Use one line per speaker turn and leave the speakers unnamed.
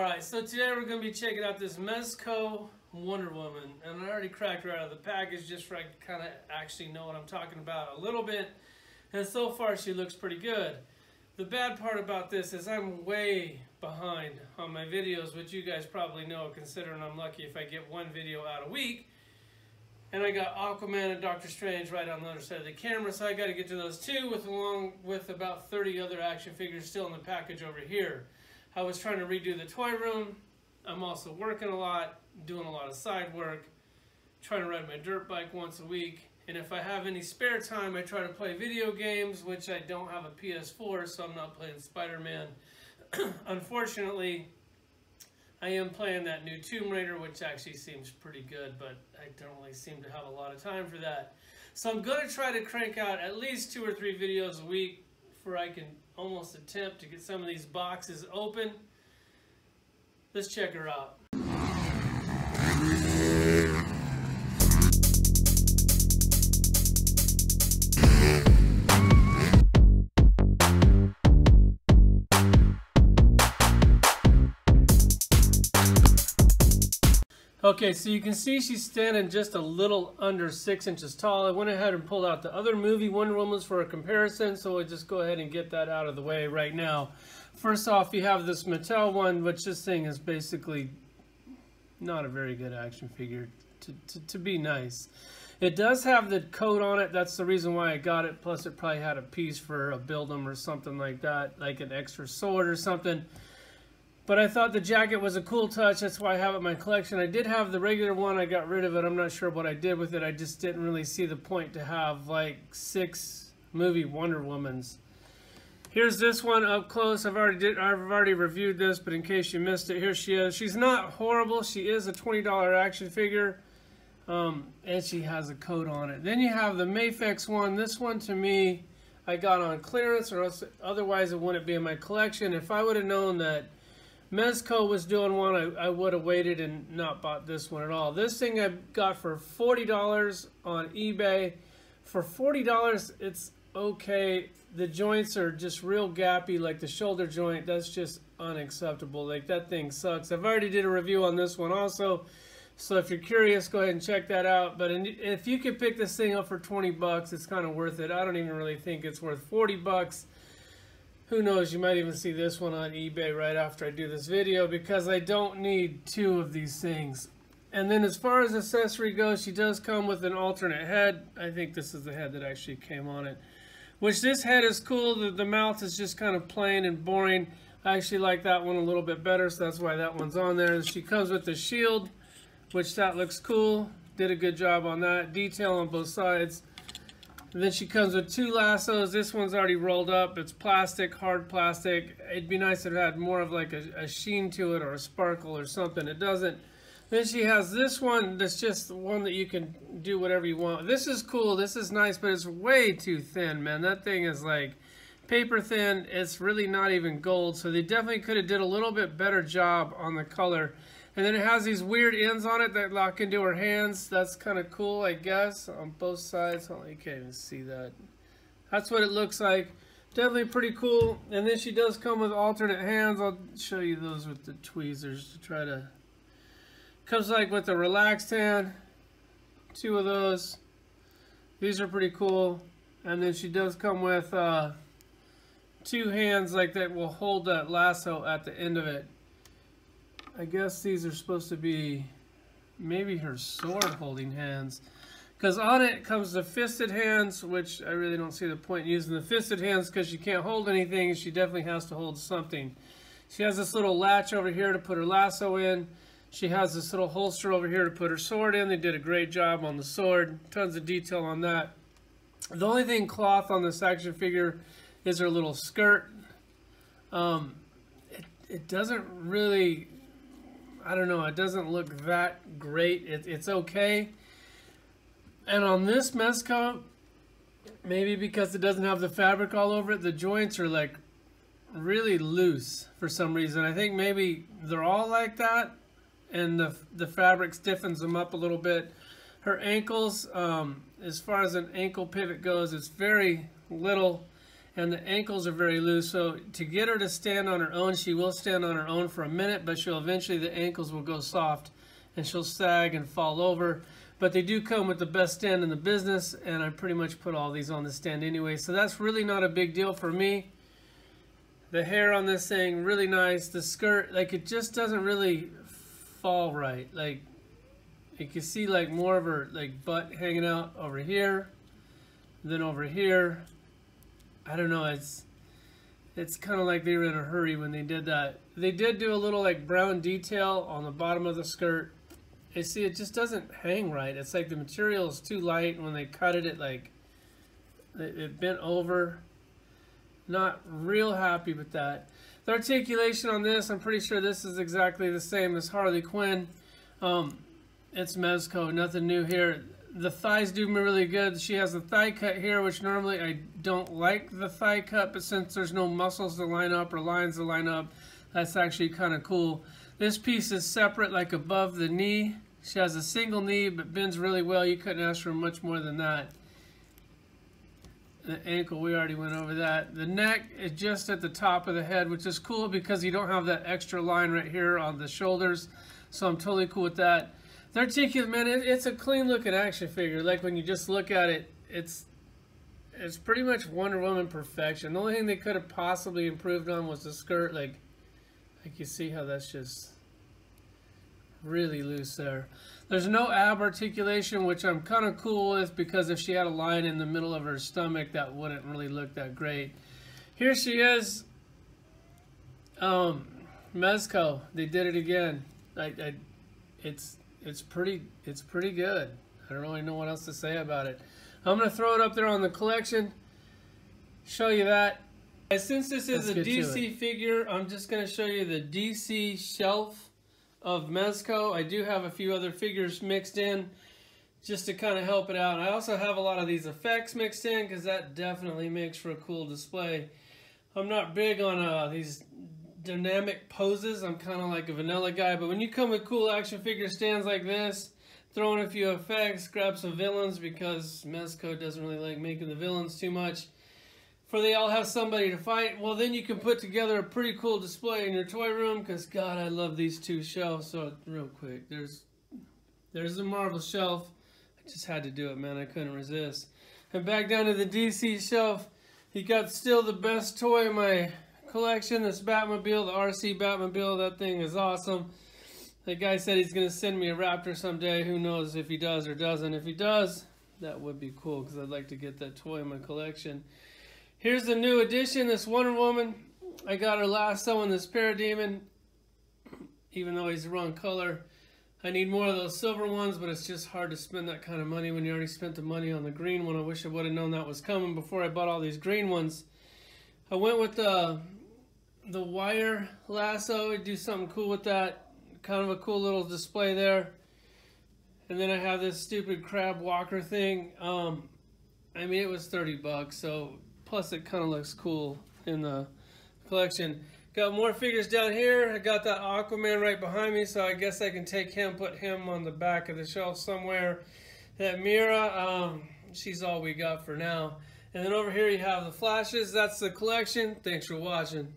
Alright, so today we're going to be checking out this Mezco Wonder Woman. And I already cracked her out of the package just for I kind of actually know what I'm talking about a little bit. And so far she looks pretty good. The bad part about this is I'm way behind on my videos, which you guys probably know considering I'm lucky if I get one video out a week. And I got Aquaman and Doctor Strange right on the other side of the camera, so I got to get to those two along with about 30 other action figures still in the package over here. I was trying to redo the toy room. I'm also working a lot, doing a lot of side work, trying to ride my dirt bike once a week. And if I have any spare time, I try to play video games, which I don't have a PS4, so I'm not playing Spider-Man. Unfortunately, I am playing that new Tomb Raider, which actually seems pretty good, but I don't really seem to have a lot of time for that. So I'm going to try to crank out at least 2 or 3 videos a week before I can almost attempt to get some of these boxes open. Let's check her out. Okay, so you can see she's standing just a little under 6 inches tall. I went ahead and pulled out the other movie Wonder Woman's for a comparison, so we'll just go ahead and get that out of the way right now. First off, you have this Mezco One, which this thing is basically not a very good action figure, to be nice. It does have the coat on it. That's the reason why I got it. Plus, it probably had a piece for a build-em or something like that, like an extra sword or something. But I thought the jacket was a cool touch. That's why I have it in my collection. I did have the regular one. I got rid of it. I'm not sure what I did with it. I just didn't really see the point to have like 6 movie Wonder Womans. Here's this one up close. I've already reviewed this, but in case you missed it, here she is. She's not horrible. She is a $20 action figure, and she has a coat on it. Then you have the Mezco One. This one, to me, I got on clearance, or else, otherwise it wouldn't be in my collection. If I would have known that Mezco was doing one, I would have waited and not bought this one at all. This thing I got for $40 on eBay. For $40, it's okay. The joints are just real gappy, like the shoulder joint. That's just unacceptable. Like, that thing sucks. I've already did a review on this one also, so if you're curious, go ahead and check that out. But if you could pick this thing up for 20 bucks, it's kind of worth it. I don't even really think it's worth 40 bucks. Who knows, you might even see this one on eBay right after I do this video, because I don't need 2 of these things. And then as far as accessory goes, she does come with an alternate head. I think this is the head that actually came on it. Which, this head is cool. The mouth is just kind of plain and boring. I actually like that one a little bit better, so that's why that one's on there. She comes with the shield, which that looks cool. Did a good job on that. Detail on both sides. And then she comes with 2 lassos. This one's already rolled up. It's plastic, hard plastic. It'd be nice if it had more of like a sheen to it or a sparkle or something. It doesn't. Then she has this one that's just one that you can do whatever you want. This is cool. This is nice, but it's way too thin, man. That thing is like paper thin. It's really not even gold. So they definitely could have did a little bit better job on the color. And then it has these weird ends on it that lock into her hands. That's kind of cool, I guess, on both sides. Oh, you can't even see that. That's what it looks like. Definitely pretty cool. And then she does come with alternate hands. I'll show you those with the tweezers to try to... Comes like with a relaxed hand. 2 of those. These are pretty cool. And then she does come with 2 hands like that will hold that lasso at the end of it. I guess these are supposed to be maybe her sword holding hands, because on it comes the fisted hands, which I really don't see the point in using the fisted hands, because she can't hold anything. She definitely has to hold something. She has this little latch over here to put her lasso in. She has this little holster over here to put her sword in. They did a great job on the sword. Tons of detail on that. The only thing cloth on this action figure is her little skirt. It doesn't really... I don't know, it doesn't look that great. It's okay. And on this Mezco, maybe because it doesn't have the fabric all over it, the joints are like really loose for some reason. I think maybe they're all like that, and the fabric stiffens them up a little bit. Her ankles, as far as an ankle pivot goes, it's very little. and the ankles are very loose. So to get her to stand on her own, she will stand on her own for a minute, but she'll eventually, the ankles will go soft and she'll sag and fall over. But they do come with the best stand in the business, and I pretty much put all these on the stand anyway, so that's really not a big deal for me. The hair on this thing, really nice. The skirt, like, it just doesn't really fall right. Like, you can see like more of her like butt hanging out over here, then over here. I don't know, it's kind of like they were in a hurry when they did that. They did do a little like brown detail on the bottom of the skirt. You see, it just doesn't hang right. It's like the material is too light, and when they cut it, it bent over. Not real happy with that. The articulation on this, I'm pretty sure this is exactly the same as Harley Quinn. It's Mezco, nothing new here. The thighs do me really good. She has a thigh cut here, which normally I don't like the thigh cut, but since there's no muscles to line up or lines to line up, that's actually kind of cool. This piece is separate, like above the knee. She has a single knee, but bends really well. You couldn't ask for much more than that. The ankle, we already went over that. The neck is just at the top of the head, which is cool because you don't have that extra line right here on the shoulders. So I'm totally cool with that. The articulate, man, it's a clean looking action figure. Like when you just look at it, it's pretty much Wonder Woman perfection. The only thing they could have possibly improved on was the skirt. Like you see how that's just really loose there. There's no ab articulation, which I'm kind of cool with, because if she had a line in the middle of her stomach, that wouldn't really look that great. Here she is. Mezco, they did it again. It's pretty good. I don't really know what else to say about it. I'm gonna throw it up there on the collection, show you that. Since this is a DC figure, I'm just gonna show you the DC shelf of Mezco. I do have a few other figures mixed in just to kind of help it out. I also have a lot of these effects mixed in because that definitely makes for a cool display. I'm not big on these dynamic poses. I'm kind of like a vanilla guy, but when you come with cool action figure stands like this, throw in a few effects, grab some villains, because Mezco doesn't really like making the villains too much, for they all have somebody to fight, well then you can put together a pretty cool display in your toy room, because God, I love these two shelves. So real quick, there's the Marvel shelf. I just had to do it, man, I couldn't resist. And back down to the DC shelf, you got still the best toy in my collection, this Batmobile, the RC Batmobile. That thing is awesome. The guy said he's going to send me a Raptor someday. Who knows if he does or doesn't. If he does, that would be cool, because I'd like to get that toy in my collection. Here's the new edition, this Wonder Woman. I got her lasso in this Parademon, even though he's the wrong color. I need more of those silver ones, but it's just hard to spend that kind of money when you already spent the money on the green one. I wish I would have known that was coming before I bought all these green ones. I went with the wire lasso. I'd do something cool with that. Kind of a cool little display there. And then I have this stupid crab walker thing. I mean, it was 30 bucks, so plus it kind of looks cool in the collection. Got more figures down here. I got that Aquaman right behind me, so I guess I can take him, put him on the back of the shelf somewhere. That Mira, she's all we got for now. And then over here you have the Flashes. That's the collection. Thanks for watching.